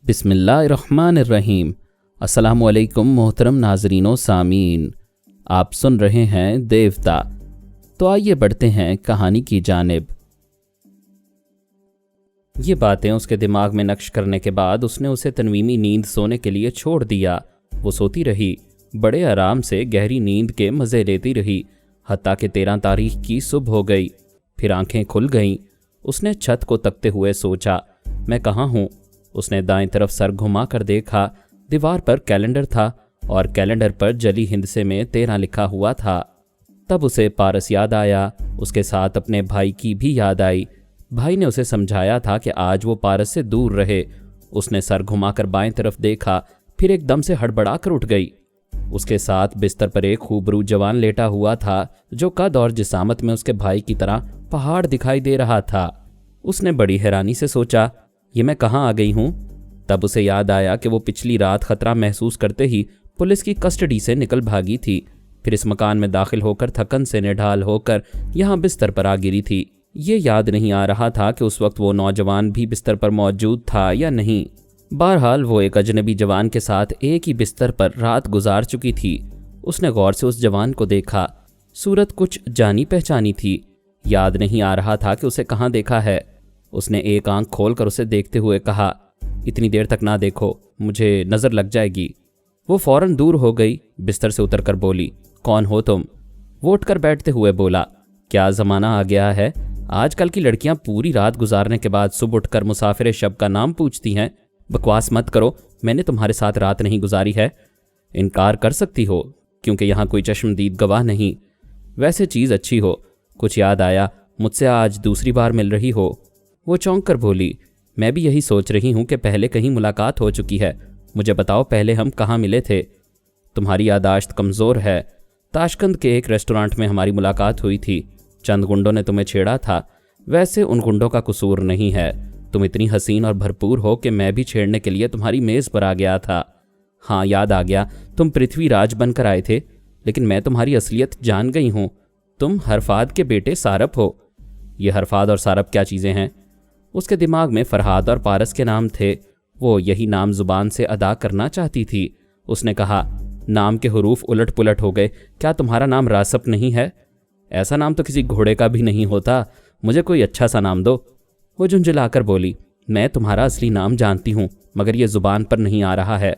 बिस्मिल्लाहिर्रहमानिर्रहीम। अस्सलामुअलैकुम मोहतरम नाजरीनो सामीन, आप सुन रहे हैं देवता। तो आइए बढ़ते हैं कहानी की जानिब। ये बातें उसके दिमाग में नक्श करने के बाद उसने उसे तनवीमी नींद सोने के लिए छोड़ दिया। वो सोती रही, बड़े आराम से गहरी नींद के मज़े लेती रही, हत्ता कि 13 तारीख की सुबह हो गई। फिर आंखें खुल गईं। उसने छत को तकते हुए सोचा, मैं कहाँ हूँ? उसने दाएं तरफ सर घुमा कर देखा। दीवार पर कैलेंडर था और कैलेंडर पर जली हिंद से में 13 लिखा हुआ था। तब उसे पारस याद आया। उसके साथ अपने भाई की भी याद आई। भाई ने उसे समझाया था कि आज वो पारस से दूर रहे। उसने सर घुमाकर बाएं तरफ देखा, फिर एकदम से हड़बड़ा कर उठ गई। उसके साथ बिस्तर पर एक खूबरू जवान लेटा हुआ था, जो कद और जिसामत में उसके भाई की तरह पहाड़ दिखाई दे रहा था। उसने बड़ी हैरानी से सोचा, ये मैं कहाँ आ गई हूँ? तब उसे याद आया कि वो पिछली रात खतरा महसूस करते ही पुलिस की कस्टडी से निकल भागी थी। फिर इस मकान में दाखिल होकर थकन से निढाल होकर यहाँ बिस्तर पर आ गिरी थी। ये याद नहीं आ रहा था कि उस वक्त वो नौजवान भी बिस्तर पर मौजूद था या नहीं। बहरहाल वो एक अजनबी जवान के साथ एक ही बिस्तर पर रात गुजार चुकी थी। उसने गौर से उस जवान को देखा। सूरत कुछ जानी पहचानी थी। याद नहीं आ रहा था कि उसे कहाँ देखा है। उसने एक आंख खोलकर उसे देखते हुए कहा, इतनी देर तक ना देखो, मुझे नज़र लग जाएगी। वो फौरन दूर हो गई। बिस्तर से उतरकर बोली, कौन हो तुम? वो उठकर बैठते हुए बोला, क्या ज़माना आ गया है? आजकल की लड़कियां पूरी रात गुजारने के बाद सुबह उठकर मुसाफिर शब का नाम पूछती हैं। बकवास मत करो, मैंने तुम्हारे साथ रात नहीं गुजारी है। इनकार कर सकती हो क्योंकि यहाँ कोई चश्मदीद गवाह नहीं। वैसे चीज़ अच्छी हो, कुछ याद आया, मुझसे आज दूसरी बार मिल रही हो। वो चौंक कर बोली, मैं भी यही सोच रही हूँ कि पहले कहीं मुलाकात हो चुकी है। मुझे बताओ, पहले हम कहाँ मिले थे? तुम्हारी यादाश्त कमज़ोर है। ताशकंद के एक रेस्टोरेंट में हमारी मुलाकात हुई थी। चंद गुंडों ने तुम्हें छेड़ा था। वैसे उन गुंडों का कसूर नहीं है। तुम इतनी हसीन और भरपूर हो कि मैं भी छेड़ने के लिए तुम्हारी मेज़ पर आ गया था। हाँ, याद आ गया, तुम पृथ्वीराज बनकर आए थे, लेकिन मैं तुम्हारी असलियत जान गई हूँ। तुम हरफाद के बेटे सारब हो। ये हरफाद और सारब क्या चीज़ें हैं? उसके दिमाग में फरहाद और पारस के नाम थे। वो यही नाम जुबान से अदा करना चाहती थी। उसने कहा, नाम के हरूफ उलट पुलट हो गए। क्या तुम्हारा नाम रासप नहीं है? ऐसा नाम तो किसी घोड़े का भी नहीं होता। मुझे कोई अच्छा सा नाम दो। वो झुंझुलाकर बोली, मैं तुम्हारा असली नाम जानती हूँ, मगर ये जुबान पर नहीं आ रहा है।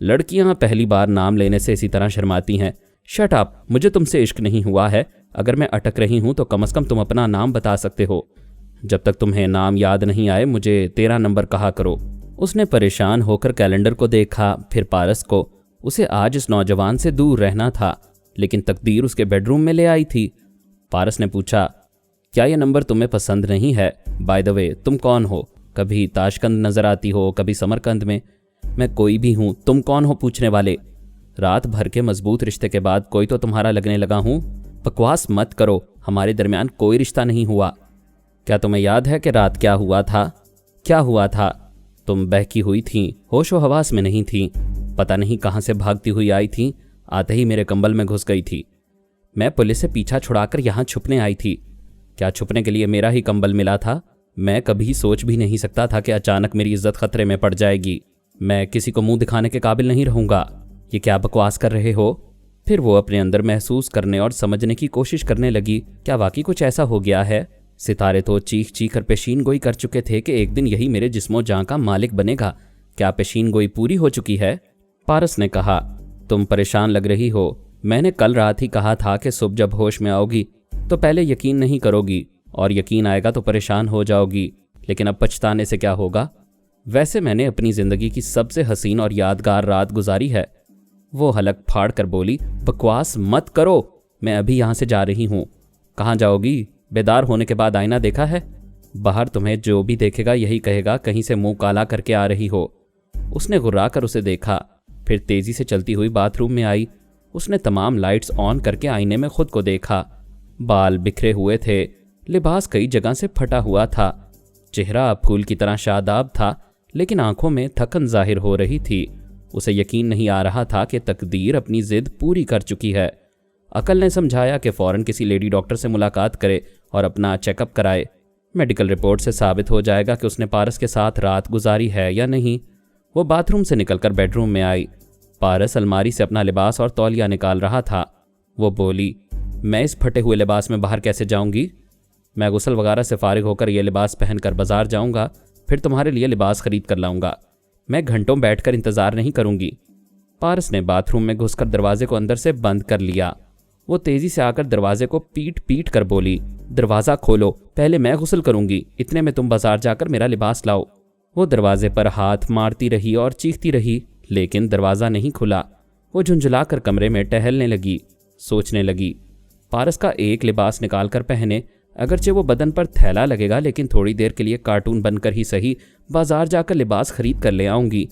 लड़कियाँ पहली बार नाम लेने से इसी तरह शर्माती हैं। शट अप, मुझे तुमसे इश्क नहीं हुआ है। अगर मैं अटक रही हूँ तो कम से कम तुम अपना नाम बता सकते हो। जब तक तुम्हें नाम याद नहीं आए मुझे 13 नंबर कहा करो। उसने परेशान होकर कैलेंडर को देखा, फिर पारस को। उसे आज इस नौजवान से दूर रहना था, लेकिन तकदीर उसके बेडरूम में ले आई थी। पारस ने पूछा, क्या यह नंबर तुम्हें पसंद नहीं है? बाय द वे, तुम कौन हो? कभी ताशकंद नजर आती हो, कभी समरकंद में। मैं कोई भी हूँ, तुम कौन हो पूछने वाले? रात भर के मजबूत रिश्ते के बाद कोई तो तुम्हारा लगने लगा हूँ। बकवास मत करो, हमारे दरमियान कोई रिश्ता नहीं हुआ। क्या तुम्हें याद है कि रात क्या हुआ था? क्या हुआ था? तुम बहकी हुई थीं, होश व हवास में नहीं थीं। पता नहीं कहाँ से भागती हुई आई थीं, आते ही मेरे कंबल में घुस गई थी। मैं पुलिस से पीछा छुड़ाकर यहाँ छुपने आई थी। क्या छुपने के लिए मेरा ही कंबल मिला था? मैं कभी सोच भी नहीं सकता था कि अचानक मेरी इज्जत खतरे में पड़ जाएगी। मैं किसी को मुंह दिखाने के काबिल नहीं रहूँगा। ये क्या बकवास कर रहे हो? फिर वो अपने अंदर महसूस करने और समझने की कोशिश करने लगी, क्या वाकई कुछ ऐसा हो गया है? सितारे तो चीख चीख कर पेशीन गोई कर चुके थे कि एक दिन यही मेरे जिस्मो जान का मालिक बनेगा। क्या पेशीन गोई पूरी हो चुकी है? पारस ने कहा, तुम परेशान लग रही हो। मैंने कल रात ही कहा था कि सुबह जब होश में आओगी तो पहले यकीन नहीं करोगी, और यकीन आएगा तो परेशान हो जाओगी। लेकिन अब पछताने से क्या होगा? वैसे मैंने अपनी ज़िंदगी की सबसे हसीन और यादगार रात गुजारी है। वो हलक फाड़ कर बोली, बकवास मत करो, मैं अभी यहाँ से जा रही हूँ। कहाँ जाओगी? बेदार होने के बाद आईना देखा है? बाहर तुम्हें जो भी देखेगा यही कहेगा कहीं से मुंह काला करके आ रही हो। उसने घुर्रा कर उसे देखा, फिर तेजी से चलती हुई बाथरूम में आई। उसने तमाम लाइट्स ऑन करके आईने में खुद को देखा। बाल बिखरे हुए थे, लिबास कई जगह से फटा हुआ था, चेहरा फूल की तरह शादाब था, लेकिन आंखों में थकन जाहिर हो रही थी। उसे यकीन नहीं आ रहा था कि तकदीर अपनी जिद पूरी कर चुकी है। अकल ने समझाया कि फ़ौरन किसी लेडी डॉक्टर से मुलाकात करे और अपना चेकअप कराए। मेडिकल रिपोर्ट से साबित हो जाएगा कि उसने पारस के साथ रात गुजारी है या नहीं। वो बाथरूम से निकलकर बेडरूम में आई। पारस अलमारी से अपना लिबास और तौलिया निकाल रहा था। वो बोली, मैं इस फटे हुए लिबास में बाहर कैसे जाऊंगी? मैं गुस्ल वगैरह से फारिग होकर यह लिबास पहनकर बाजार जाऊंगा, फिर तुम्हारे लिए लिबास खरीद कर लाऊंगा। मैं घंटों बैठकर इंतजार नहीं करूंगी। पारस ने बाथरूम में घुसकर दरवाजे को अंदर से बंद कर लिया। वो तेजी से आकर दरवाजे को पीट पीट कर बोली, दरवाज़ा खोलो, पहले मैं गुस्ल करूंगी, इतने में तुम बाजार जाकर मेरा लिबास लाओ। वो दरवाजे पर हाथ मारती रही और चीखती रही, लेकिन दरवाज़ा नहीं खुला। वो झुंझुलाकर कमरे में टहलने लगी, सोचने लगी। पारस का एक लिबास निकाल कर पहने, अगरचे वो बदन पर थैला लगेगा, लेकिन थोड़ी देर के लिए कार्टून बनकर ही सही बाजार जाकर लिबास खरीद कर ले आऊंगी।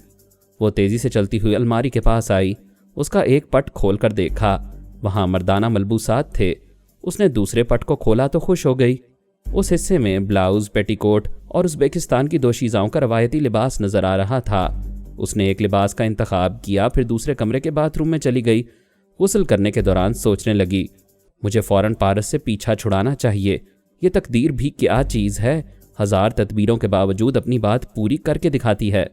वो तेजी से चलती हुई अलमारी के पास आई। उसका एक पट खोल कर देखा, वहां मर्दाना मलबूसात थे। उसने दूसरे पट को खोला तो खुश हो गई। उस हिस्से में ब्लाउज, पेटीकोट और उज़्बेकिस्तान की दोशीज़ाओं का रवायती लिबास नजर आ रहा था। उसने एक लिबास का इंतखाब किया, फिर दूसरे कमरे के बाथरूम में चली गई। गुस्ल करने के दौरान सोचने लगी, मुझे फौरन पारस से पीछा छुड़ाना चाहिए। ये तकदीर भी क्या चीज़ है, 1000 तदबीरों के बावजूद अपनी बात पूरी करके दिखाती है।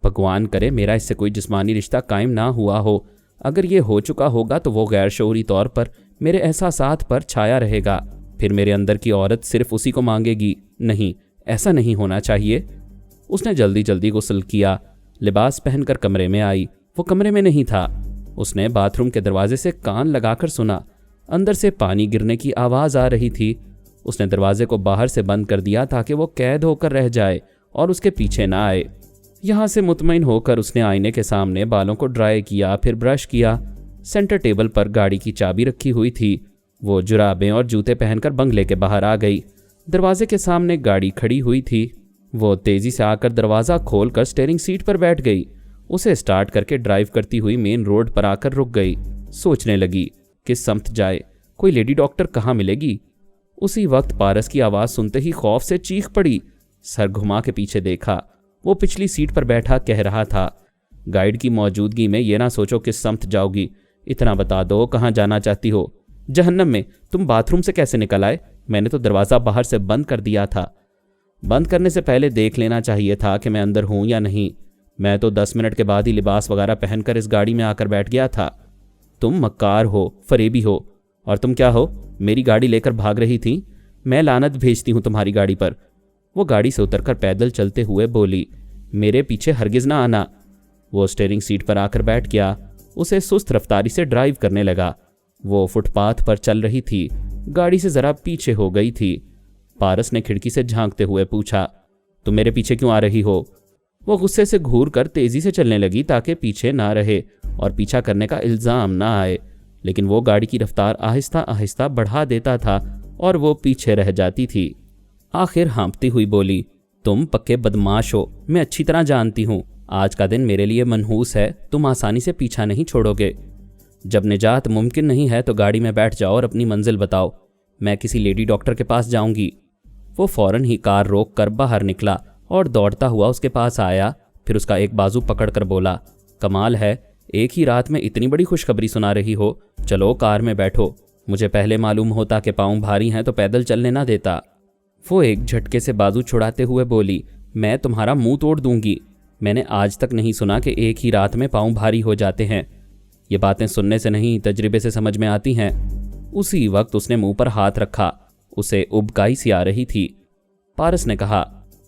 भगवान करे मेरा इससे कोई जिस्मानी रिश्ता कायम ना हुआ हो। अगर ये हो चुका होगा तो वो गैर शऊरी तौर पर मेरे एहसासात पर छाया रहेगा। फिर मेरे अंदर की औरत सिर्फ उसी को मांगेगी। नहीं, ऐसा नहीं होना चाहिए। उसने जल्दी जल्दी गुस्ल किया, लिबास पहनकर कमरे में आई। वो कमरे में नहीं था। उसने बाथरूम के दरवाजे से कान लगाकर सुना। अंदर से पानी गिरने की आवाज़ आ रही थी। उसने दरवाजे को बाहर से बंद कर दिया ताकि वो कैद होकर रह जाए और उसके पीछे ना आए। यहाँ से मुतमईन होकर उसने आईने के सामने बालों को ड्राई किया, फिर ब्रश किया। सेंटर टेबल पर गाड़ी की चाबी रखी हुई थी। वो जुराबें और जूते पहनकर बंगले के बाहर आ गई। दरवाजे के सामने गाड़ी खड़ी हुई थी। वो तेजी से आकर दरवाज़ा खोलकर स्टीयरिंग सीट पर बैठ गई। उसे स्टार्ट करके ड्राइव करती हुई मेन रोड पर आकर रुक गई। सोचने लगी, किस समत जाए, कोई लेडी डॉक्टर कहाँ मिलेगी। उसी वक्त पारस की आवाज़ सुनते ही खौफ से चीख पड़ी। सर घुमा के पीछे देखा। वो पिछली सीट पर बैठा कह रहा था, गाइड की मौजूदगी में ये ना सोचो किस समत जाओगी, इतना बता दो कहाँ जाना चाहती हो। जहन्नम में, तुम बाथरूम से कैसे निकल आए? मैंने तो दरवाज़ा बाहर से बंद कर दिया था। बंद करने से पहले देख लेना चाहिए था कि मैं अंदर हूँ या नहीं। मैं तो 10 मिनट के बाद ही लिबास वगैरह पहनकर इस गाड़ी में आकर बैठ गया था। तुम मक्कार हो, फरेबी हो। और तुम क्या हो, मेरी गाड़ी लेकर भाग रही थी? मैं लानत भेजती हूँ तुम्हारी गाड़ी पर। वो गाड़ी से उतरकर पैदल चलते हुए बोली, मेरे पीछे हरगिज़ ना आना। वो स्टीयरिंग सीट पर आकर बैठ गया। उसे सुस्त रफ्तारी से ड्राइव करने लगा। वो फुटपाथ पर चल रही थी, गाड़ी से ज़रा पीछे हो गई थी। पारस ने खिड़की से झांकते हुए पूछा, तुम मेरे पीछे क्यों आ रही हो? वो गुस्से से घूर कर तेज़ी से चलने लगी ताकि पीछे ना रहे और पीछा करने का इल्ज़ाम ना आए, लेकिन वो गाड़ी की रफ्तार आहिस्ता आहिस्ता बढ़ा देता था और वो पीछे रह जाती थी। आखिर हाँफती हुई बोली, तुम पक्के बदमाश हो, मैं अच्छी तरह जानती हूँ। आज का दिन मेरे लिए मनहूस है, तुम आसानी से पीछा नहीं छोड़ोगे। जब निजात मुमकिन नहीं है तो गाड़ी में बैठ जाओ और अपनी मंजिल बताओ। मैं किसी लेडी डॉक्टर के पास जाऊंगी। वो फौरन ही कार रोक कर बाहर निकला और दौड़ता हुआ उसके पास आया। फिर उसका एक बाजू पकड़कर बोला, कमाल है, एक ही रात में इतनी बड़ी खुशखबरी सुना रही हो। चलो कार में बैठो। मुझे पहले मालूम होता कि पाँव भारी हैं तो पैदल चलने ना देता। वो एक झटके से बाजू छुड़ाते हुए बोली, मैं तुम्हारा मुंह तोड़ दूंगी। मैंने आज तक नहीं सुना कि एक ही रात में पाँव भारी हो जाते हैं। ये बातें सुनने से नहीं, तजर्बे से समझ में आती हैं। उसी वक्त उसने मुंह पर हाथ रखा। उसे उबकाई सी आ रही थी। पारस ने कहा,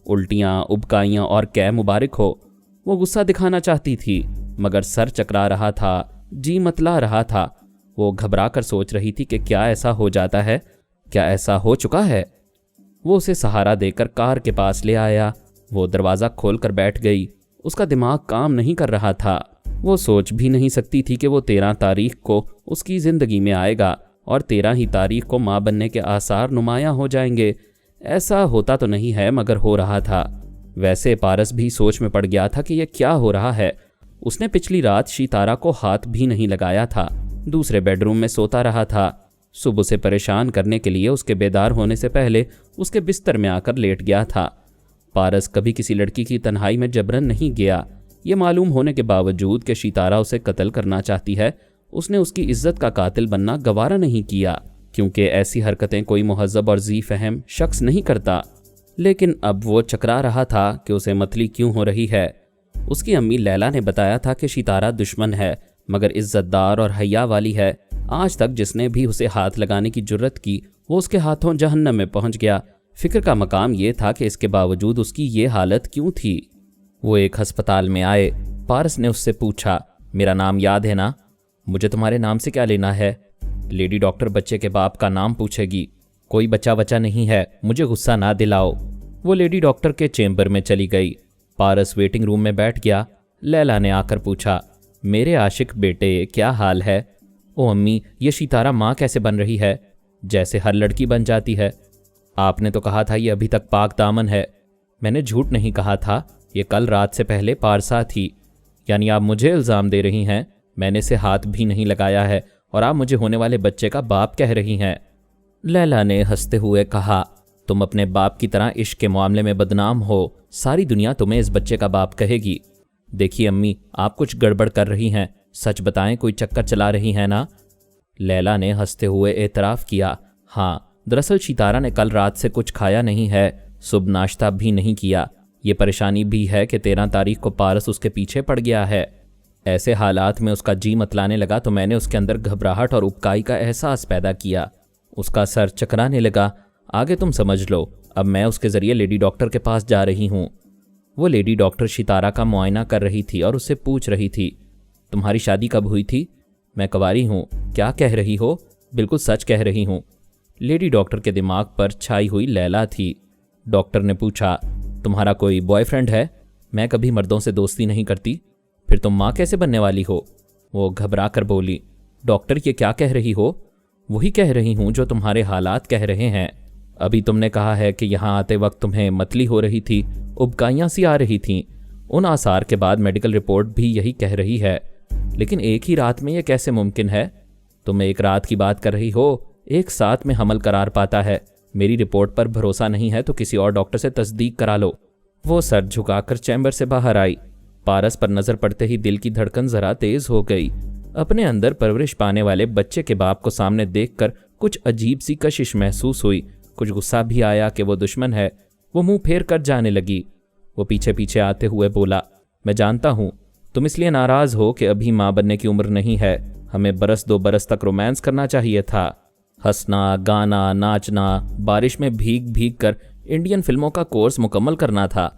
उल्टियाँ, उबकाइयाँ और कै मुबारक हो। वो गुस्सा दिखाना चाहती थी मगर सर चकरा रहा था, जी मतला रहा था। वो घबरा कर सोच रही थी कि क्या ऐसा हो जाता है, क्या ऐसा हो चुका है। वो उसे सहारा देकर कार के पास ले आया। वो दरवाज़ा खोलकर बैठ गई। उसका दिमाग काम नहीं कर रहा था। वो सोच भी नहीं सकती थी कि वो 13 तारीख को उसकी ज़िंदगी में आएगा और 13 ही तारीख को माँ बनने के आसार नुमायाँ हो जाएंगे। ऐसा होता तो नहीं है मगर हो रहा था। वैसे पारस भी सोच में पड़ गया था कि यह क्या हो रहा है। उसने पिछली रात शितारा को हाथ भी नहीं लगाया था, दूसरे बेडरूम में सोता रहा था। सुबह से परेशान करने के लिए उसके बेदार होने से पहले उसके बिस्तर में आकर लेट गया था। पारस कभी किसी लड़की की तन्हाई में जबरन नहीं गया। ये मालूम होने के बावजूद कि शितारा उसे कत्ल करना चाहती है, उसने उसकी इज्जत का कातिल बनना गवारा नहीं किया, क्योंकि ऐसी हरकतें कोई मुहज़्ज़ब और ज़ी फहम शख्स नहीं करता। लेकिन अब वो चकरा रहा था कि उसे मतली क्यों हो रही है। उसकी अम्मी लैला ने बताया था कि सितारा दुश्मन है मगर इज्जतदार और हया वाली है। आज तक जिसने भी उसे हाथ लगाने की जुर्रत की वो उसके हाथों जहन्नम में पहुंच गया। फिक्र का मकाम ये था कि इसके बावजूद उसकी ये हालत क्यों थी। वो एक अस्पताल में आए। पारस ने उससे पूछा, मेरा नाम याद है ना? मुझे तुम्हारे नाम से क्या लेना है? लेडी डॉक्टर बच्चे के बाप का नाम पूछेगी। कोई बच्चा बच्चा नहीं है, मुझे गुस्सा ना दिलाओ। वो लेडी डॉक्टर के चेंबर में चली गई। पारस वेटिंग रूम में बैठ गया। लैला ने आकर पूछा, मेरे आशिक बेटे क्या हाल है? ओ अम्मी, ये सितारा माँ कैसे बन रही है? जैसे हर लड़की बन जाती है। आपने तो कहा था ये अभी तक पाक दामन है। मैंने झूठ नहीं कहा था, ये कल रात से पहले पारसा थी। यानी आप मुझे इल्ज़ाम दे रही हैं? मैंने इसे हाथ भी नहीं लगाया है और आप मुझे होने वाले बच्चे का बाप कह रही हैं। लैला ने हंसते हुए कहा, तुम अपने बाप की तरह इश्क के मामले में बदनाम हो। सारी दुनिया तुम्हें इस बच्चे का बाप कहेगी। देखिए अम्मी, आप कुछ गड़बड़ कर रही हैं। सच बताएं, कोई चक्कर चला रही हैं ना? लैला ने हंसते हुए एतराफ़ किया, हाँ, दरअसल सितारा ने कल रात से कुछ खाया नहीं है, सुबह नाश्ता भी नहीं किया। ये परेशानी भी है कि 13 तारीख को पारस उसके पीछे पड़ गया है। ऐसे हालात में उसका जी मतलाने लगा तो मैंने उसके अंदर घबराहट और उबकाई का एहसास पैदा किया। उसका सर चकराने लगा। आगे तुम समझ लो। अब मैं उसके ज़रिए लेडी डॉक्टर के पास जा रही हूँ। वो लेडी डॉक्टर सितारा का मुआयना कर रही थी और उससे पूछ रही थी, तुम्हारी शादी कब हुई थी? मैं कुंवारी हूँ। क्या कह रही हो? बिल्कुल सच कह रही हूँ। लेडी डॉक्टर के दिमाग पर छाई हुई लैला थी। डॉक्टर ने पूछा, तुम्हारा कोई बॉयफ्रेंड है? मैं कभी मर्दों से दोस्ती नहीं करती। फिर तुम माँ कैसे बनने वाली हो? वो घबरा कर बोली, डॉक्टर ये क्या कह रही हो? वही कह रही हूँ जो तुम्हारे हालात कह रहे हैं। अभी तुमने कहा है कि यहाँ आते वक्त तुम्हें मतली हो रही थी, उबकाइयाँ सी आ रही थीं। उन आसार के बाद मेडिकल रिपोर्ट भी यही कह रही है। लेकिन एक ही रात में यह कैसे मुमकिन है? तुम एक रात की बात कर रही हो, एक साथ में हमल करार पाता है। मेरी रिपोर्ट पर भरोसा नहीं है तो किसी और डॉक्टर से तस्दीक करा लो। वो सर झुकाकर चैम्बर से बाहर आई। पारस पर नजर पड़ते ही दिल की धड़कन जरा तेज हो गई। अपने अंदर परवरिश पाने वाले बच्चे के बाप को सामने देखकर कुछ अजीब सी कशिश महसूस हुई। कुछ गुस्सा भी आया कि वो दुश्मन है। वो मुंह फेर कर जाने लगी। वो पीछे पीछे आते हुए बोला, मैं जानता हूँ तुम इसलिए नाराज हो कि अभी माँ बनने की उम्र नहीं है। हमें बरस 2 बरस तक रोमांस करना चाहिए था। हंसना, गाना, नाचना, बारिश में भीग भीग कर इंडियन फिल्मों का कोर्स मुकम्मल करना था।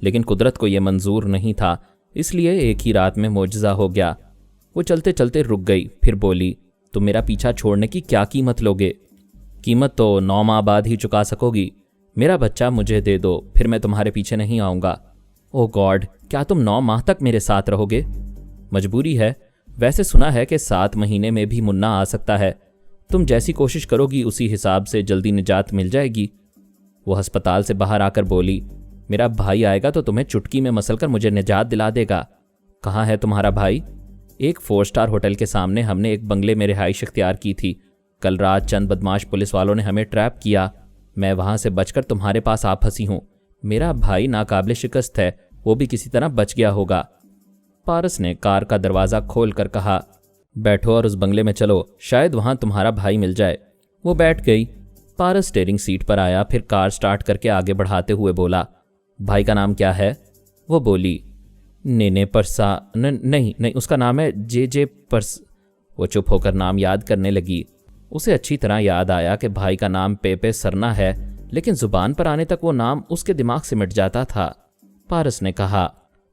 लेकिन कुदरत को यह मंजूर नहीं था, इसलिए एक ही रात में मोजज़ा हो गया। वो चलते चलते रुक गई, फिर बोली, तुम मेरा पीछा छोड़ने की क्या कीमत लोगे? कीमत तो 9 माह बाद ही चुका सकोगी। मेरा बच्चा मुझे दे दो, फिर मैं तुम्हारे पीछे नहीं आऊँगा। ओह गॉड, क्या तुम 9 माह तक मेरे साथ रहोगे? मजबूरी है। वैसे सुना है कि 7 महीने में भी मुन्ना आ सकता है। तुम जैसी कोशिश करोगी उसी हिसाब से जल्दी निजात मिल जाएगी। वो अस्पताल से बाहर आकर बोली, मेरा भाई आएगा तो तुम्हें चुटकी में मसलकर मुझे निजात दिला देगा। कहाँ है तुम्हारा भाई? एक 4 स्टार होटल के सामने हमने एक बंगले में रिहाइश इख्तियार की थी। कल रात चंद बदमाश पुलिस वालों ने हमें ट्रैप किया। मैं वहां से बचकर तुम्हारे पास आ फंसी हूँ। मेरा भाई नाकाबिले शिकस्त है, वो भी किसी तरह बच गया होगा। पारस ने कार का दरवाज़ा खोल कर कहा, बैठो और उस बंगले में चलो, शायद वहां तुम्हारा भाई मिल जाए। वो बैठ गई। पारस स्टीयरिंग सीट पर आया, फिर कार स्टार्ट करके आगे बढ़ाते हुए बोला, भाई का नाम क्या है? वो बोली, नेने परसा नहीं, उसका नाम है जे परस। वो चुप होकर नाम याद करने लगी। उसे अच्छी तरह याद आया कि भाई का नाम पेपे सरना है, लेकिन जुबान पर आने तक वो नाम उसके दिमाग से मिट जाता था। पारस ने कहा,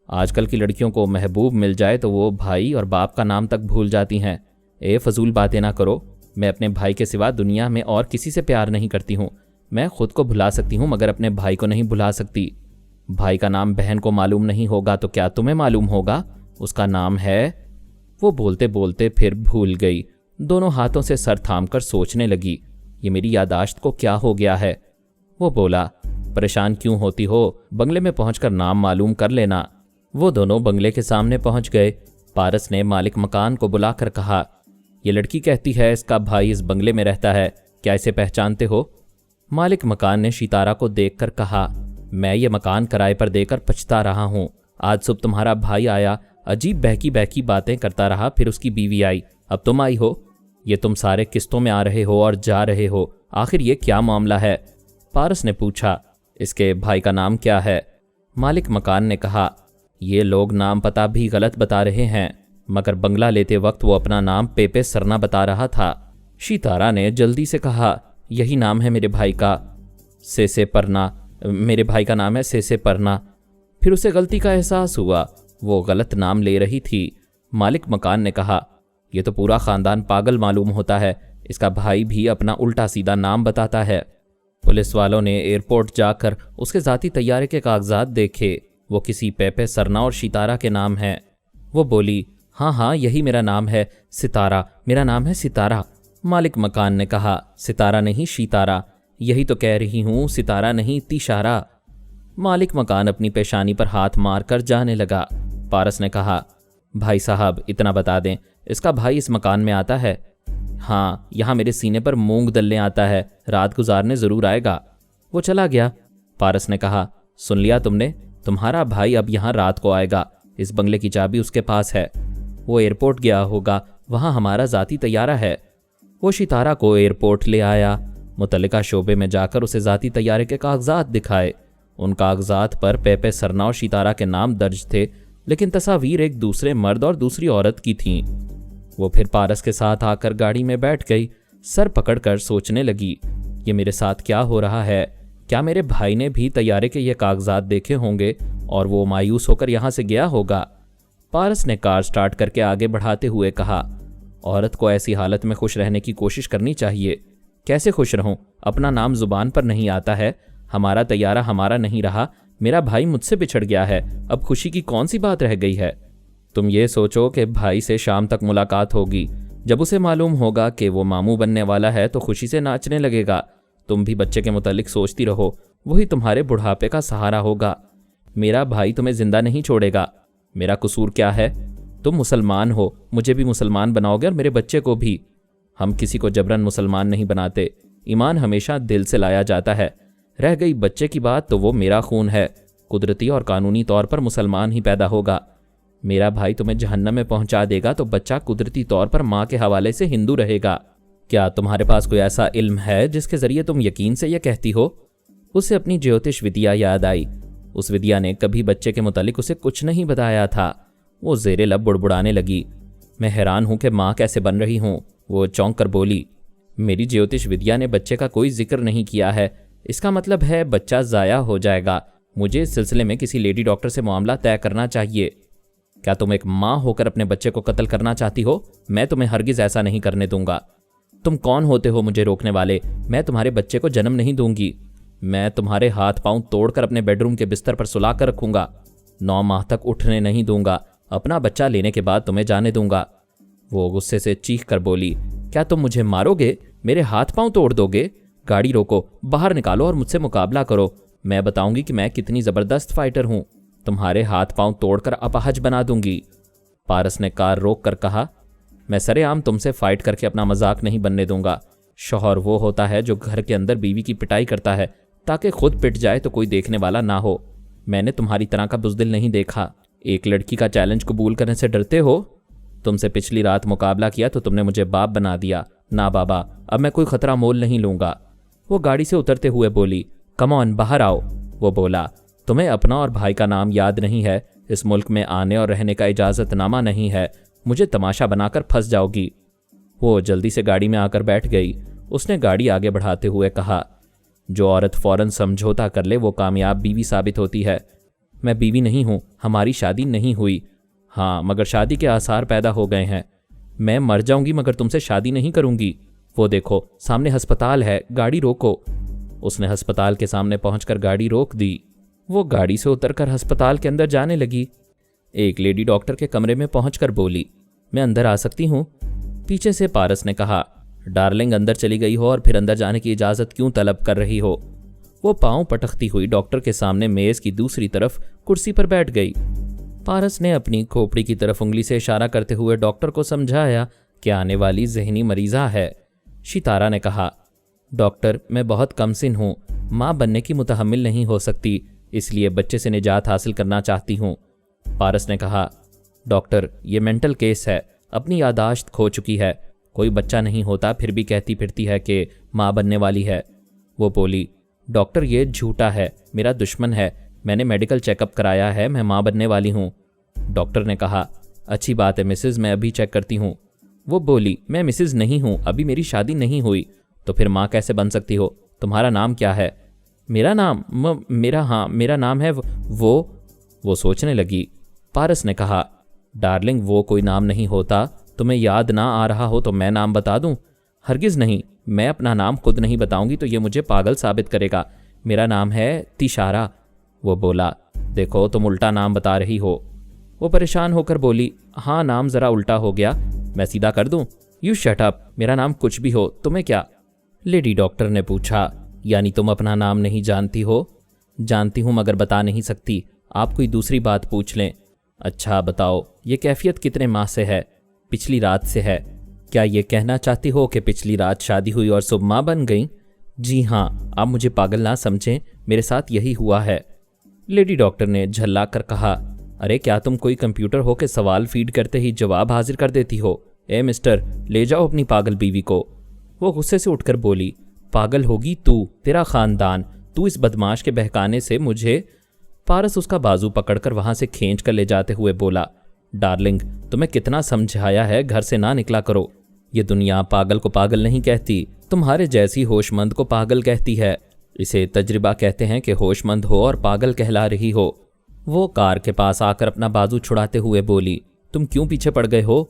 आजकल की लड़कियों को महबूब मिल जाए तो वो भाई और बाप का नाम तक भूल जाती हैं। ए फजूल बातें ना करो। मैं अपने भाई के सिवा दुनिया में और किसी से प्यार नहीं करती हूँ। मैं खुद को भुला सकती हूँ मगर अपने भाई को नहीं भुला सकती। भाई का नाम बहन को मालूम नहीं होगा तो क्या तुम्हें मालूम होगा? उसका नाम है। वो बोलते बोलते फिर भूल गई। दोनों हाथों से सर थामकर सोचने लगी, ये मेरी यादाश्त को क्या हो गया है? वो बोला, परेशान क्यों होती हो? बंगले में पहुंचकर नाम मालूम कर लेना। वो दोनों बंगले के सामने पहुंच गए। पारस ने मालिक मकान को बुलाकर कहा, ये लड़की कहती है इसका भाई इस बंगले में रहता है, क्या इसे पहचानते हो? मालिक मकान ने सितारा को देखकर कहा, मैं ये मकान किराए पर देकर पछता रहा हूँ। आज सुबह तुम्हारा भाई आया, अजीब बहकी बहकी बातें करता रहा, फिर उसकी बीवी आई, अब तुम आई हो। ये तुम सारे किस्तों में आ रहे हो और जा रहे हो, आखिर ये क्या मामला है? पारस ने पूछा, इसके भाई का नाम क्या है? मालिक मकान ने कहा, ये लोग नाम पता भी गलत बता रहे हैं, मगर बंगला लेते वक्त वो अपना नाम पेपे सरना बता रहा था। सितारा ने जल्दी से कहा, यही नाम है मेरे भाई का, सेसे परना। मेरे भाई का नाम है सेसे परना। फिर उसे गलती का एहसास हुआ, वो गलत नाम ले रही थी। मालिक मकान ने कहा, यह तो पूरा खानदान पागल मालूम होता है, इसका भाई भी अपना उल्टा सीधा नाम बताता है। पुलिस वालों ने एयरपोर्ट जाकर उसके ज़ाती तैयारे के कागजात देखे। वो किसी पेपे सरना और सितारा के नाम हैं। वो बोली, हाँ हाँ यही मेरा नाम है, सितारा, मेरा नाम है सितारा। मालिक मकान ने कहा, सितारा नहीं सितारा, यही तो कह रही हूँ, सितारा नहीं तिशारा। मालिक मकान अपनी पेशानी पर हाथ मारकर जाने लगा। पारस ने कहा, भाई साहब इतना बता दें, इसका भाई इस मकान में आता है? हाँ, यहाँ मेरे सीने पर मूंग दलने आता है, रात गुजारने ज़रूर आएगा। वो चला गया। पारस ने कहा, सुन लिया तुमने, तुम्हारा भाई अब यहाँ रात को आएगा, इस बंगले की चाबी उसके पास है। वो एयरपोर्ट गया होगा, वहाँ हमारा ज़ाती तैयारा है। वो सितारा को एयरपोर्ट ले आया। मुतल्लिका शोबे में जाकर उसे ज़ाती तैयारे के कागजात दिखाए। उन कागजात पर पेपे सरना और सितारा के नाम दर्ज थे, लेकिन तस्वीर एक दूसरे मर्द और दूसरी औरत की थीं। वो फिर पारस के साथ आकर गाड़ी में बैठ गई। सर पकड़कर सोचने लगी, ये मेरे साथ क्या हो रहा है? क्या मेरे भाई ने भी तैयारे के ये कागजात देखे होंगे और वो मायूस होकर यहाँ से गया होगा? पारस ने कार स्टार्ट करके आगे बढ़ाते हुए कहा, औरत को ऐसी हालत में खुश रहने की कोशिश करनी चाहिए। कैसे खुश रहूं? अपना नाम जुबान पर नहीं आता है। हमारा तैयारा हमारा नहीं रहा, मेरा भाई मुझसे बिछड़ गया है, अब खुशी की कौन सी बात रह गई है? तुम ये सोचो कि भाई से शाम तक मुलाकात होगी, जब उसे मालूम होगा कि वो मामू बनने वाला है तो खुशी से नाचने लगेगा। तुम भी बच्चे के मुतालिक सोचती रहो, वही तुम्हारे बुढ़ापे का सहारा होगा। मेरा भाई तुम्हें जिंदा नहीं छोड़ेगा। मेरा कसूर क्या है? तुम मुसलमान हो, मुझे भी मुसलमान बनाओगे और मेरे बच्चे को भी। हम किसी को जबरन मुसलमान नहीं बनाते, ईमान हमेशा दिल से लाया जाता है। रह गई बच्चे की बात, तो वो मेरा खून है, कुदरती और कानूनी तौर पर मुसलमान ही पैदा होगा। मेरा भाई तुम्हें जहन्नम में पहुंचा देगा तो बच्चा कुदरती तौर पर माँ के हवाले से हिंदू रहेगा। क्या तुम्हारे पास कोई ऐसा इल्म है जिसके जरिए तुम यकीन से यह कहती हो? उसे अपनी ज्योतिष विद्या याद आई। उस विद्या ने कभी बच्चे के मुतालिक उसे कुछ नहीं बताया था। वो ज़ेरे लब बुड़बुड़ाने लगी, मैं हैरान हूं कि माँ कैसे बन रही हूं। वो चौंक कर बोली, मेरी ज्योतिष विद्या ने बच्चे का कोई जिक्र नहीं किया है, इसका मतलब है बच्चा ज़ाया हो जाएगा। मुझे इस सिलसिले में किसी लेडी डॉक्टर से मामला तय करना चाहिए। क्या तुम एक माँ होकर अपने बच्चे को कत्ल करना चाहती हो? मैं तुम्हें हरगिज़ ऐसा नहीं करने दूंगा। तुम कौन होते हो मुझे रोकने वाले? मैं तुम्हारे बच्चे को जन्म नहीं दूंगी। मैं तुम्हारे हाथ पांव तोड़कर अपने बेडरूम के बिस्तर पर सुला कर रखूंगा। 9 माह तक उठने नहीं दूंगा। अपना बच्चा लेने के बाद तुम्हें जाने दूंगा। वो गुस्से से चीख कर बोली, क्या तुम मुझे मारोगे? मेरे हाथ पांव तोड़ दोगे? गाड़ी रोको, बाहर निकालो और मुझसे मुकाबला करो। मैं बताऊंगी कि मैं कितनी ज़बरदस्त फाइटर हूं। तुम्हारे हाथ पांव तोड़कर अपहज बना दूंगी। पारस ने कार रोक कर कहा, मैं सरेआम तुमसे फाइट करके अपना मजाक नहीं बनने दूंगा। शौहर वो होता है जो घर के अंदर बीवी की पिटाई करता है ताकि खुद पिट जाए तो कोई देखने वाला ना हो। मैंने तुम्हारी तरह का बुज़दिल नहीं देखा। एक लड़की का चैलेंज कबूल करने से डरते हो? तुमसे पिछली रात मुकाबला किया तो तुमने मुझे बाप बना दिया। ना बाबा, अब मैं कोई खतरा मोल नहीं लूंगा। वो गाड़ी से उतरते हुए बोली, कम ऑन, बाहर आओ। वो बोला, तुम्हें अपना और भाई का नाम याद नहीं है? इस मुल्क में आने और रहने का इजाज़तनामा नहीं है। मुझे तमाशा बनाकर फंस जाओगी। वो जल्दी से गाड़ी में आकर बैठ गई। उसने गाड़ी आगे बढ़ाते हुए कहा, जो औरत फ़ौरन समझौता कर ले वो कामयाब बीवी साबित होती है। मैं बीवी नहीं हूँ, हमारी शादी नहीं हुई। हाँ, मगर शादी के आसार पैदा हो गए हैं। मैं मर जाऊंगी मगर तुमसे शादी नहीं करूंगी। वो देखो, सामने अस्पताल है, गाड़ी रोको। उसने अस्पताल के सामने पहुंचकर गाड़ी रोक दी। वो गाड़ी से उतरकर अस्पताल के अंदर जाने लगी। एक लेडी डॉक्टर के कमरे में पहुंचकर बोली, मैं अंदर आ सकती हूँ? पीछे से पारस ने कहा, डार्लिंग अंदर चली गई हो और फिर अंदर जाने की इजाज़त क्यों तलब कर रही हो? वो पाँव पटकती हुई डॉक्टर के सामने मेज़ की दूसरी तरफ कुर्सी पर बैठ गई। पारस ने अपनी खोपड़ी की तरफ उंगली से इशारा करते हुए डॉक्टर को समझाया कि आने वाली जहनी मरीज़ा है। सितारा ने कहा, डॉक्टर, मैं बहुत कमसिन हूँ, माँ बनने की मुतहम्मिल नहीं हो सकती, इसलिए बच्चे से निजात हासिल करना चाहती हूँ। पारस ने कहा, डॉक्टर, ये मेंटल केस है, अपनी यादाश्त खो चुकी है, कोई बच्चा नहीं होता फिर भी कहती फिरती है कि माँ बनने वाली है। वो बोली, डॉक्टर, ये झूठा है, मेरा दुश्मन है, मैंने मेडिकल चेकअप कराया है, मैं माँ बनने वाली हूँ। डॉक्टर ने कहा, अच्छी बात है मिसेज, मैं अभी चेक करती हूँ। वो बोली, मैं मिसेज नहीं हूँ, अभी मेरी शादी नहीं हुई। तो फिर माँ कैसे बन सकती हो? तुम्हारा नाम क्या है? मेरा नाम मेरा नाम है वो सोचने लगी। पारस ने कहा, डार्लिंग वो कोई नाम नहीं होता, तुम्हें याद ना आ रहा हो तो मैं नाम बता दूं? हरगिज़ नहीं, मैं अपना नाम खुद नहीं बताऊंगी तो ये मुझे पागल साबित करेगा। मेरा नाम है तिशारा। वो बोला, देखो तुम उल्टा नाम बता रही हो। वो परेशान होकर बोली, हाँ नाम ज़रा उल्टा हो गया, मैं सीधा कर दूं? यू शट अप, मेरा नाम कुछ भी हो, तुम्हें क्या? लेडी डॉक्टर ने पूछा, यानी तुम अपना नाम नहीं जानती हो? जानती हूँ मगर बता नहीं सकती। आप कोई दूसरी बात पूछ लें। अच्छा बताओ, ये कैफियत कितने माह से है? पिछली रात से है। क्या ये कहना चाहती हो कि पिछली रात शादी हुई और सुबह माँ बन गई? जी हाँ, आप मुझे पागल ना समझें, मेरे साथ यही हुआ है। लेडी डॉक्टर ने झल्ला कर कहा, अरे क्या तुम कोई कंप्यूटर हो के सवाल फीड करते ही जवाब हाजिर कर देती हो? ए मिस्टर, ले जाओ अपनी पागल बीवी को। वो गुस्से से उठकर बोली, पागल होगी तू, तेरा खानदान, तू इस बदमाश के बहकाने से मुझे। पारस उसका बाजू पकड़कर वहां से खींच कर ले जाते हुए बोला, डार्लिंग तुम्हें कितना समझाया है, घर से ना निकला करो। ये दुनिया पागल को पागल नहीं कहती, तुम्हारे जैसी होशमंद को पागल कहती है। इसे तजर्बा कहते हैं कि होशमंद हो और पागल कहला रही हो। वो कार के पास आकर अपना बाजू छुड़ाते हुए बोली, तुम क्यों पीछे पड़ गए हो?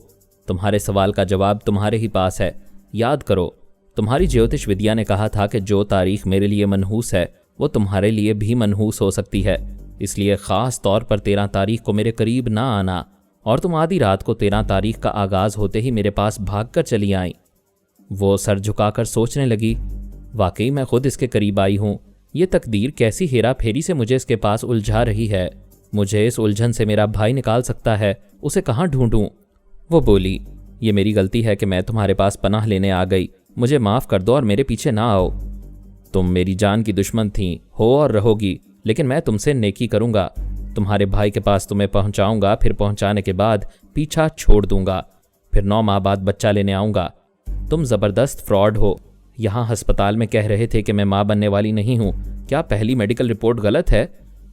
तुम्हारे सवाल का जवाब तुम्हारे ही पास है। याद करो, तुम्हारी ज्योतिष विद्या ने कहा था कि जो तारीख मेरे लिए मनहूस है वो तुम्हारे लिए भी मनहूस हो सकती है। इसलिए ख़ास तौर पर 13 तारीख को मेरे करीब ना आना। और तुम आधी रात को 13 तारीख का आगाज़ होते ही मेरे पास भागकर चली आई। वो सर झुकाकर सोचने लगी, वाकई मैं खुद इसके करीब आई हूँ। ये तकदीर कैसी हेरा फेरी से मुझे इसके पास उलझा रही है। मुझे इस उलझन से मेरा भाई निकाल सकता है, उसे कहाँ ढूंढूं? वो बोली, ये मेरी गलती है कि मैं तुम्हारे पास पनाह लेने आ गई। मुझे माफ़ कर दो और मेरे पीछे ना आओ। तुम मेरी जान की दुश्मन थी, हो और रहोगी, लेकिन मैं तुमसे नेकी करूंगा। तुम्हारे भाई के पास तुम्हें पहुंचाऊंगा, फिर पहुंचाने के बाद पीछा छोड़ दूंगा, फिर 9 माह बाद बच्चा लेने आऊंगा। तुम ज़बरदस्त फ्रॉड हो। यहाँ अस्पताल में कह रहे थे कि मैं माँ बनने वाली नहीं हूँ। क्या पहली मेडिकल रिपोर्ट गलत है?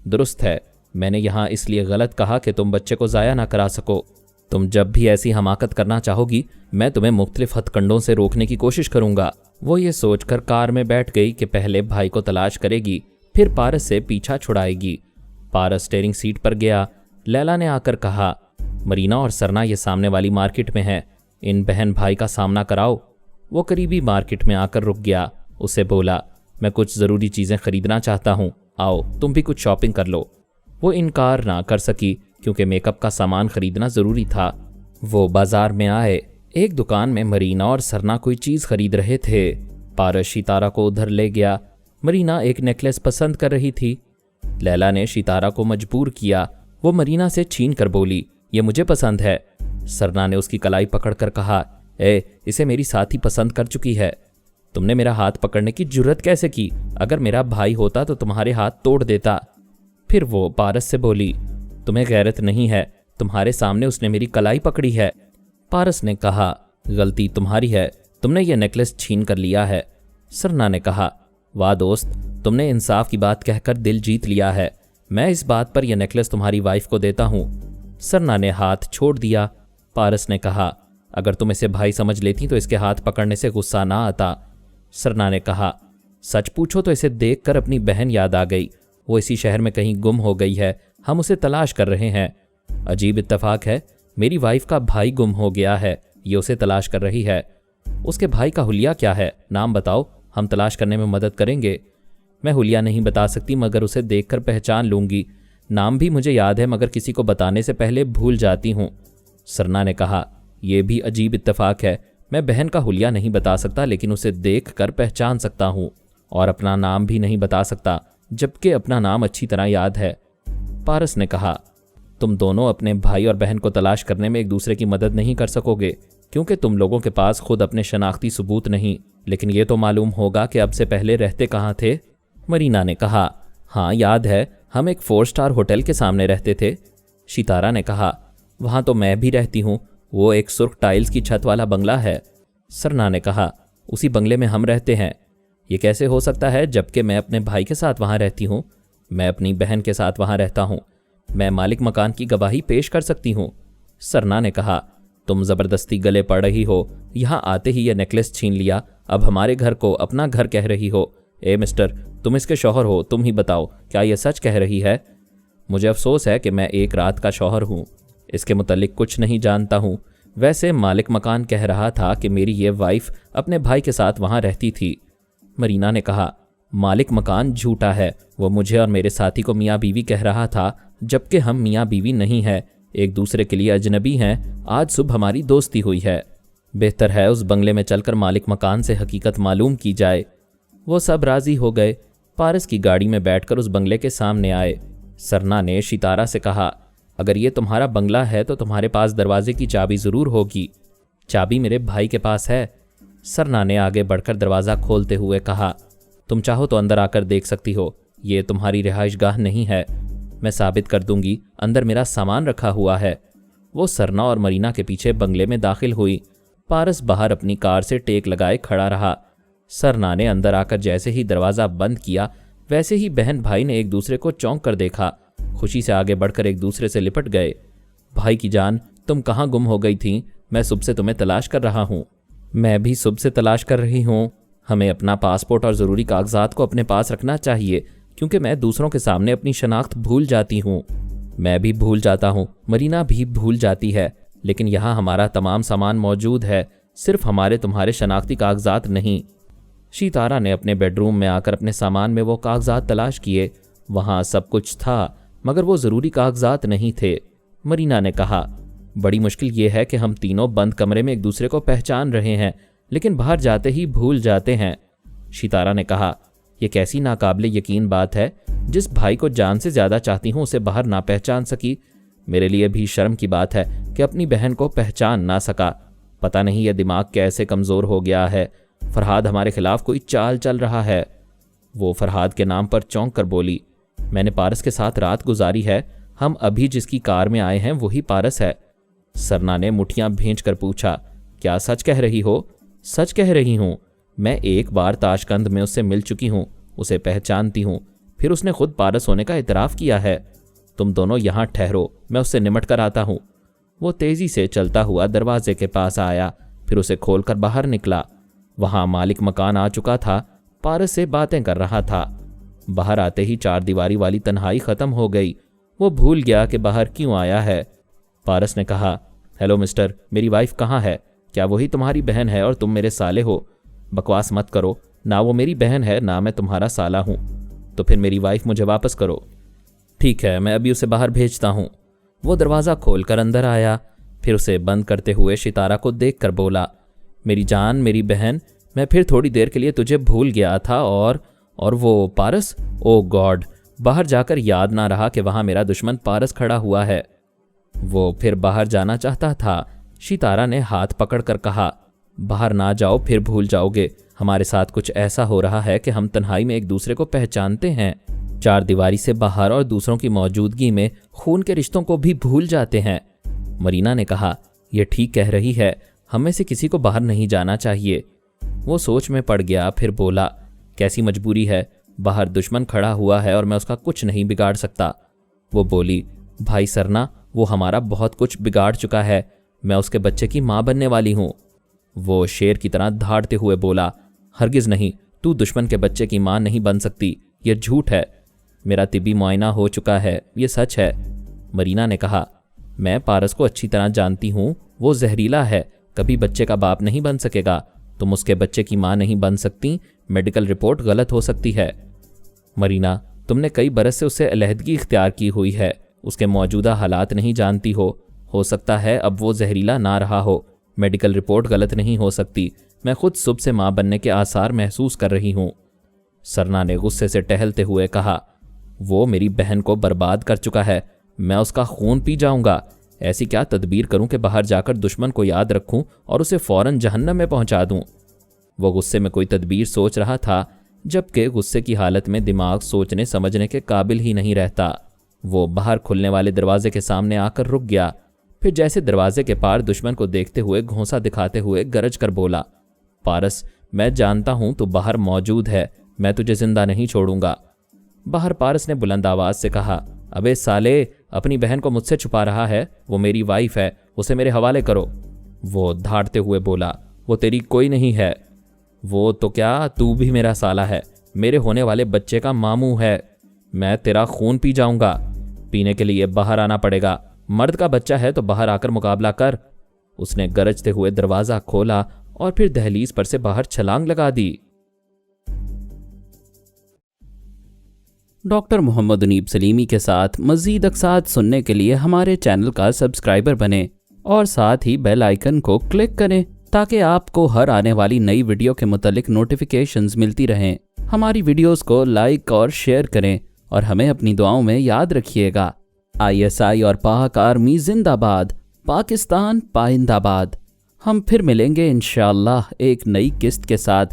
दुरुस्त है। मैंने यहाँ इसलिए गलत कहा कि तुम बच्चे को ज़ाया ना करा सको। तुम जब भी ऐसी हमाकत करना चाहोगी, मैं तुम्हें मुख्तलिफ हथकंडों से रोकने की कोशिश करूंगा। वो ये सोचकर कार में बैठ गई कि पहले भाई को तलाश करेगी, फिर पारस से पीछा छुड़ाएगी। पारस स्टीयरिंग सीट पर गया। लैला ने आकर कहा, मरीना और सरना ये सामने वाली मार्केट में है, इन बहन भाई का सामना कराओ। वो करीबी मार्केट में आकर रुक गया। उसे बोला, मैं कुछ ज़रूरी चीज़ें खरीदना चाहता हूँ, आओ तुम भी कुछ शॉपिंग कर लो। वो इनकार ना कर सकी क्योंकि मेकअप का सामान खरीदना ज़रूरी था। वो बाजार में आए। एक दुकान में मरीना और सरना कोई चीज़ खरीद रहे थे। पारस शितारा को उधर ले गया। मरीना एक नेकलेस पसंद कर रही थी। लैला ने शितारा को मजबूर किया। वो मरीना से छीन कर बोली, ये मुझे पसंद है। सरना ने उसकी कलाई पकड़कर कहा, इसे मेरी साथी पसंद कर चुकी है। तुमने मेरा हाथ पकड़ने की जुर्रत कैसे की? अगर मेरा भाई होता तो तुम्हारे हाथ तोड़ देता। फिर वो पारस से बोली, तुम्हें गैरत नहीं है? तुम्हारे सामने उसने मेरी कलाई पकड़ी है। पारस ने कहा, गलती तुम्हारी है, तुमने ये नेकलेस छीन कर लिया है। सरना ने कहा, वाह दोस्त, तुमने इंसाफ की बात कहकर दिल जीत लिया है। मैं इस बात पर यह नेकलेस तुम्हारी वाइफ को देता हूँ। सरना ने हाथ छोड़ दिया। पारस ने कहा, अगर तुम इसे भाई समझ लेती तो इसके हाथ पकड़ने से गुस्सा ना आता। सरना ने कहा, सच पूछो तो इसे देखकर अपनी बहन याद आ गई। वो इसी शहर में कहीं गुम हो गई है, हम उसे तलाश कर रहे हैं। अजीब इत्तेफाक है, मेरी वाइफ का भाई गुम हो गया है, ये उसे तलाश कर रही है। उसके भाई का हुलिया क्या है? नाम बताओ, हम तलाश करने में मदद करेंगे। मैं हुलिया नहीं बता सकती मगर उसे देखकर पहचान लूंगी। नाम भी मुझे याद है मगर किसी को बताने से पहले भूल जाती हूँ। सरना ने कहा, यह भी अजीब इत्तेफाक है, मैं बहन का हुलिया नहीं बता सकता लेकिन उसे देख कर पहचान सकता हूँ, और अपना नाम भी नहीं बता सकता जबकि अपना नाम अच्छी तरह याद है। पारस ने कहा, तुम दोनों अपने भाई और बहन को तलाश करने में एक दूसरे की मदद नहीं कर सकोगे क्योंकि तुम लोगों के पास खुद अपने शनाख्ती सबूत नहीं, लेकिन ये तो मालूम होगा कि अब से पहले रहते कहाँ थे। मरीना ने कहा, हाँ याद है, हम एक 4 स्टार होटल के सामने रहते थे। शितारा ने कहा, वहाँ तो मैं भी रहती हूँ, वो एक सुर्ख टाइल्स की छत वाला बंगला है। सरना ने कहा, उसी बंगले में हम रहते हैं। ये कैसे हो सकता है जबकि मैं अपने भाई के साथ वहाँ रहती हूँ? मैं अपनी बहन के साथ वहां रहता हूं। मैं मालिक मकान की गवाही पेश कर सकती हूं। सरना ने कहा, तुम जबरदस्ती गले पड़ रही हो। यहां आते ही यह नेकलेस छीन लिया, अब हमारे घर को अपना घर कह रही हो। ए मिस्टर, तुम इसके शौहर हो, तुम ही बताओ क्या यह सच कह रही है? मुझे अफसोस है कि मैं एक रात का शौहर हूं, इसके मुतल्लिक कुछ नहीं जानता हूं। वैसे मालिक मकान कह रहा था कि मेरी ये वाइफ अपने भाई के साथ वहां रहती थी। मरीना ने कहा, मालिक मकान झूठा है। वो मुझे और मेरे साथी को मियाँ बीवी कह रहा था, जबकि हम मियाँ बीवी नहीं हैं, एक दूसरे के लिए अजनबी हैं। आज सुबह हमारी दोस्ती हुई है। बेहतर है उस बंगले में चलकर मालिक मकान से हकीकत मालूम की जाए। वो सब राजी हो गए। पारस की गाड़ी में बैठकर उस बंगले के सामने आए। सरना ने सितारा से कहा, अगर ये तुम्हारा बंगला है तो तुम्हारे पास दरवाजे की चाबी ज़रूर होगी। चाबी मेरे भाई के पास है। सरना ने आगे बढ़कर दरवाज़ा खोलते हुए कहा, तुम चाहो तो अंदर आकर देख सकती हो, ये तुम्हारी रिहाइशगाह नहीं है। मैं साबित कर दूंगी, अंदर मेरा सामान रखा हुआ है। वो सरना और मरीना के पीछे बंगले में दाखिल हुई। पारस बाहर अपनी कार से टेक लगाए खड़ा रहा। सरना ने अंदर आकर जैसे ही दरवाज़ा बंद किया, वैसे ही बहन भाई ने एक दूसरे को चौंक कर देखा। खुशी से आगे बढ़कर एक दूसरे से लिपट गए। भाई की जान, तुम कहाँ गुम हो गई थी? मैं सुबह से तुम्हें तलाश कर रहा हूँ। मैं भी सुबह से तलाश कर रही हूँ। हमें अपना पासपोर्ट और ज़रूरी कागजात को अपने पास रखना चाहिए, क्योंकि मैं दूसरों के सामने अपनी शनाख्त भूल जाती हूँ। मैं भी भूल जाता हूँ, मरीना भी भूल जाती है, लेकिन यहाँ हमारा तमाम सामान मौजूद है, सिर्फ हमारे तुम्हारे शनाख्ती कागजात नहीं। सितारा ने अपने बेडरूम में आकर अपने सामान में वो कागजात तलाश किए। वहाँ सब कुछ था, मगर वो ज़रूरी कागजात नहीं थे। मरीना ने कहा, बड़ी मुश्किल ये है कि हम तीनों बंद कमरे में एक दूसरे को पहचान रहे हैं, लेकिन बाहर जाते ही भूल जाते हैं। सितारा ने कहा, यह कैसी नाकाबिले यकीन बात है। जिस भाई को जान से ज़्यादा चाहती हूँ उसे बाहर ना पहचान सकी। मेरे लिए भी शर्म की बात है कि अपनी बहन को पहचान ना सका। पता नहीं यह दिमाग कैसे कमज़ोर हो गया है। फरहाद हमारे खिलाफ कोई चाल चल रहा है। वो फरहाद के नाम पर चौंक कर बोली, मैंने पारस के साथ रात गुजारी है। हम अभी जिसकी कार में आए हैं वही पारस है। सरना ने मुठियां भींच कर पूछा, क्या सच कह रही हो? सच कह रही हूँ। मैं एक बार ताशकंद में उससे मिल चुकी हूँ, उसे पहचानती हूँ। फिर उसने खुद पारस होने का इतराफ़ किया है। तुम दोनों यहाँ ठहरो, मैं उससे निमट कर आता हूँ। वो तेज़ी से चलता हुआ दरवाजे के पास आया, फिर उसे खोलकर बाहर निकला। वहाँ मालिक मकान आ चुका था, पारस से बातें कर रहा था। बाहर आते ही चार दीवारी वाली तन्हाई ख़त्म हो गई। वो भूल गया कि बाहर क्यों आया है। पारस ने कहा, हेलो मिस्टर, मेरी वाइफ कहाँ है? क्या वही तुम्हारी बहन है और तुम मेरे साले हो? बकवास मत करो, ना वो मेरी बहन है ना मैं तुम्हारा साला हूँ। तो फिर मेरी वाइफ मुझे वापस करो। ठीक है, मैं अभी उसे बाहर भेजता हूँ। वो दरवाज़ा खोलकर अंदर आया, फिर उसे बंद करते हुए सितारा को देखकर बोला, मेरी जान, मेरी बहन, मैं फिर थोड़ी देर के लिए तुझे भूल गया था। और वो पारस, ओ गॉड, बाहर जाकर याद ना रहा कि वहाँ मेरा दुश्मन पारस खड़ा हुआ है। वो फिर बाहर जाना चाहता था। सितारा ने हाथ पकड़कर कहा, बाहर ना जाओ, फिर भूल जाओगे। हमारे साथ कुछ ऐसा हो रहा है कि हम तन्हाई में एक दूसरे को पहचानते हैं, चार दीवारी से बाहर और दूसरों की मौजूदगी में खून के रिश्तों को भी भूल जाते हैं। मरीना ने कहा, यह ठीक कह रही है, हमें से किसी को बाहर नहीं जाना चाहिए। वो सोच में पड़ गया, फिर बोला, कैसी मजबूरी है? बाहर दुश्मन खड़ा हुआ है और मैं उसका कुछ नहीं बिगाड़ सकता। वो बोली, भाई सरना, वो हमारा बहुत कुछ बिगाड़ चुका है। मैं उसके बच्चे की माँ बनने वाली हूँ। वो शेर की तरह धाड़ते हुए बोला, हरगिज़ नहीं, तू दुश्मन के बच्चे की माँ नहीं बन सकती, यह झूठ है। मेरा तिब्बी मुआयना हो चुका है, ये सच है। मरीना ने कहा, मैं पारस को अच्छी तरह जानती हूँ, वो जहरीला है, कभी बच्चे का बाप नहीं बन सकेगा। तुम उसके बच्चे की माँ नहीं बन सकती, मेडिकल रिपोर्ट गलत हो सकती है। मरीना, तुमने कई बरस से उससे अलहदगी इख्तियार की हुई है, उसके मौजूदा हालात नहीं जानती हो सकता है अब वो जहरीला ना रहा हो, मेडिकल रिपोर्ट गलत नहीं हो सकती। मैं खुद सुबह से माँ बनने के आसार महसूस कर रही हूँ। सरना ने गुस्से से टहलते हुए कहा, वो मेरी बहन को बर्बाद कर चुका है, मैं उसका खून पी जाऊंगा। ऐसी क्या तदबीर करूं कि बाहर जाकर दुश्मन को याद रखूं और उसे फौरन जहन्नम में पहुंचा दूं। वो गुस्से में कोई तदबीर सोच रहा था, जबकि गुस्से की हालत में दिमाग सोचने समझने के काबिल ही नहीं रहता। वो बाहर खुलने वाले दरवाजे के सामने आकर रुक गया, फिर जैसे दरवाजे के पार दुश्मन को देखते हुए घोंसा दिखाते हुए गरज कर बोला, पारस, मैं जानता हूं तू बाहर मौजूद है, मैं तुझे जिंदा नहीं छोड़ूंगा। बाहर पारस ने बुलंद आवाज से कहा, अबे साले, अपनी बहन को मुझसे छुपा रहा है? वो मेरी वाइफ है, उसे मेरे हवाले करो। वो धाड़ते हुए बोला, वो तेरी कोई नहीं है। वो तो क्या, तू भी मेरा साला है, मेरे होने वाले बच्चे का मामू है। मैं तेरा खून पी जाऊंगा। पीने के लिए बाहर आना पड़ेगा। मर्द का बच्चा है तो बाहर आकर मुकाबला कर। उसने गरजते हुए दरवाजा खोला और फिर दहलीज पर से बाहर छलांग लगा दी। डॉक्टर मोहम्मद उनीब सलीमी के साथ मज़ीद अक़सात सुनने के लिए हमारे चैनल का सब्सक्राइबर बने और साथ ही बेल आइकन को क्लिक करें ताकि आपको हर आने वाली नई वीडियो के मुतालिक नोटिफिकेशंस मिलती रहें। हमारी वीडियोस को लाइक और शेयर करें और हमें अपनी दुआओं में याद रखिएगा। ISI और पाक आर्मी जिंदाबाद, पाकिस्तान पाइंदाबाद। हम फिर मिलेंगे इंशाअल्लाह एक नई किस्त के साथ।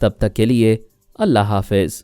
तब तक के लिए अल्लाह हाफिज।